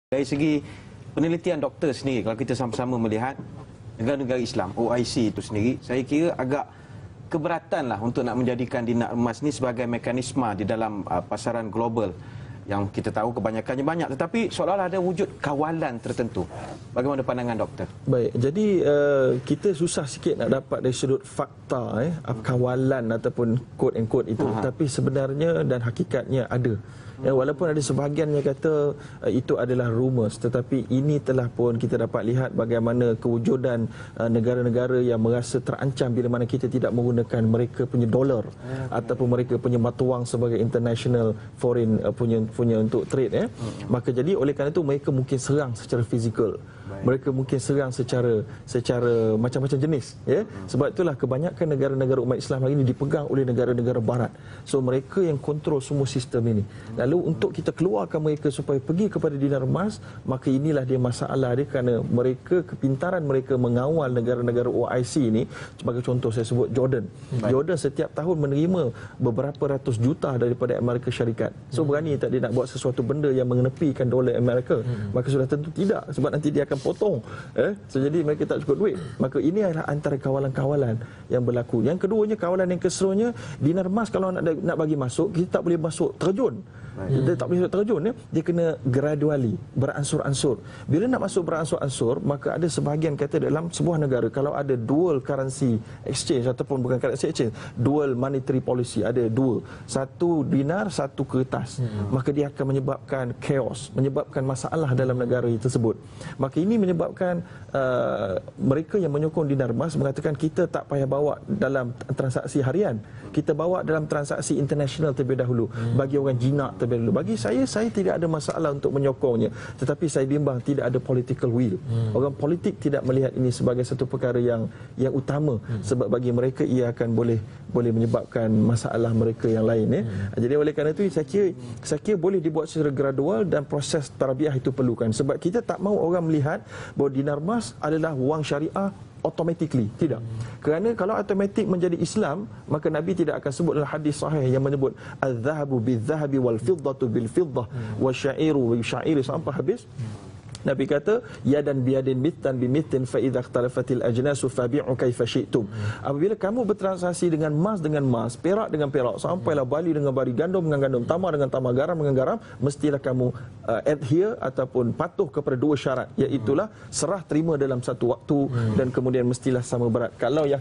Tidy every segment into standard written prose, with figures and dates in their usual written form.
Dari segi penelitian doktor sendiri, kalau kita sama-sama melihat negara-negara Islam, OIC itu sendiri, saya kira agak keberatan lah untuk nak menjadikan dinar emas ni sebagai mekanisme di dalam pasaran global yang kita tahu kebanyakannya banyak, tetapi seolah-olah ada wujud kawalan tertentu. Bagaimana pandangan doktor? Baik, jadi kita susah sikit nak dapat dari sudut fakta kawalan ataupun quote and quote itu, tapi sebenarnya dan hakikatnya ada. Walaupun ada sebahagian yang kata itu adalah rumors, tetapi ini telah pun kita dapat lihat bagaimana kewujudan negara-negara yang merasa terancam bila mana kita tidak menggunakan mereka punya dolar ataupun mereka punya mata wang sebagai international foreign punya untuk trade. Maka jadi oleh kerana itu mereka mungkin serang secara fizikal. Mereka mungkin serang secara macam-macam jenis, Sebab itulah kebanyakan negara-negara umat Islam hari ini dipegang oleh negara-negara barat. So mereka yang kontrol semua sistem ini. Lalu untuk kita keluarkan mereka supaya pergi kepada dinar emas, maka inilah dia masalah dia, kerana mereka, kepintaran mereka mengawal negara-negara OIC ini. Sebagai contoh saya sebut Jordan. Jordan setiap tahun menerima beberapa ratus juta daripada Amerika Syarikat. So berani tak dia nak buat sesuatu benda yang mengenepikan dolar Amerika? Maka sudah tentu tidak, sebab nanti dia akan potong. So jadi mereka tak cukup duit. Maka ini adalah antara kawalan-kawalan yang berlaku. Yang keduanya, kawalan yang keseluruhnya, dinar emas kalau nak bagi masuk, kita tak boleh masuk terjun. Dia tak boleh terjun, dia kena gradually, beransur-ansur. Bila nak masuk beransur-ansur, maka ada sebahagian kata dalam sebuah negara kalau ada dual currency exchange ataupun bukan currency exchange, dual monetary policy, ada dua, satu dinar, satu kertas, maka dia akan menyebabkan chaos, menyebabkan masalah dalam negara tersebut. Maka ini menyebabkan mereka yang menyokong dinar emas mengatakan kita tak payah bawa dalam transaksi harian, kita bawa dalam transaksi international terlebih dahulu, bagi orang jinak terlebih dahulu. Bagi saya tidak ada masalah untuk menyokongnya, tetapi saya bimbang tidak ada political will. Orang politik tidak melihat ini sebagai satu perkara yang utama, sebab bagi mereka ia akan boleh menyebabkan masalah mereka yang lain. Jadi oleh kerana itu saya kira boleh dibuat secara gradual dan proses tarbiyah itu perlukan, sebab kita tak mahu orang melihat bahawa dinar emas adalah wang syariah automatically. Tidak. Kerana kalau automatik menjadi Islam, maka Nabi tidak akan sebut dalam hadis sahih yang menyebut az-zahabu bil-zahabi wal-fiddatu bil-fiddah wa-sya'iru bil-sya'iri sampai habis. Nabi kata yadan biyadin mittan bimittin fa idza ikhtalafatil ajnasu fabi'u kaifa syi'tum. Apabila kamu bertransaksi dengan emas dengan emas, perak dengan perak, sampailah bali dengan bali, gandum dengan gandum, tamar dengan tamar, garam dengan garam, mestilah kamu adhere ataupun patuh kepada dua syarat, iaitu serah terima dalam satu waktu dan kemudian mestilah sama berat. Kalau yang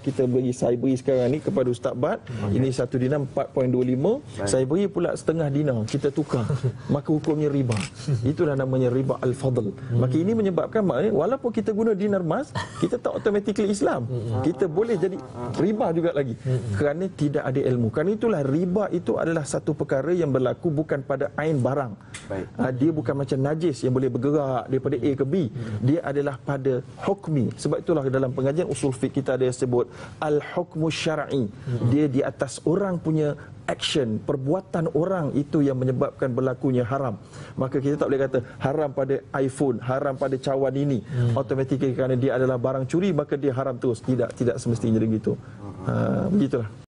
saya beri sekarang ni kepada Ustaz Bat, ini satu dinar 4.25, saya beri pula setengah dinar, kita tukar, maka hukumnya riba. Itulah namanya riba al-fadl. Maka ini menyebabkan walaupun kita guna dinar emas, kita tak automatically Islam. Kita boleh jadi riba juga lagi, kerana tidak ada ilmu. Kerana itulah riba itu adalah satu perkara yang berlaku bukan pada ain barang. Dia bukan macam najis yang boleh bergerak daripada A ke B. Dia adalah pada hukmi. Sebab itulah dalam pengajian usul fiqh kita ada yang sebut al-hukmu syar'i. Dia di atas orang punya action, perbuatan orang itu yang menyebabkan berlakunya haram. Maka kita tak boleh kata haram pada iPhone, haram pada cawan ini, automatically kerana dia adalah barang curi maka dia haram terus. Tidak semestinya begitu. Begitulah.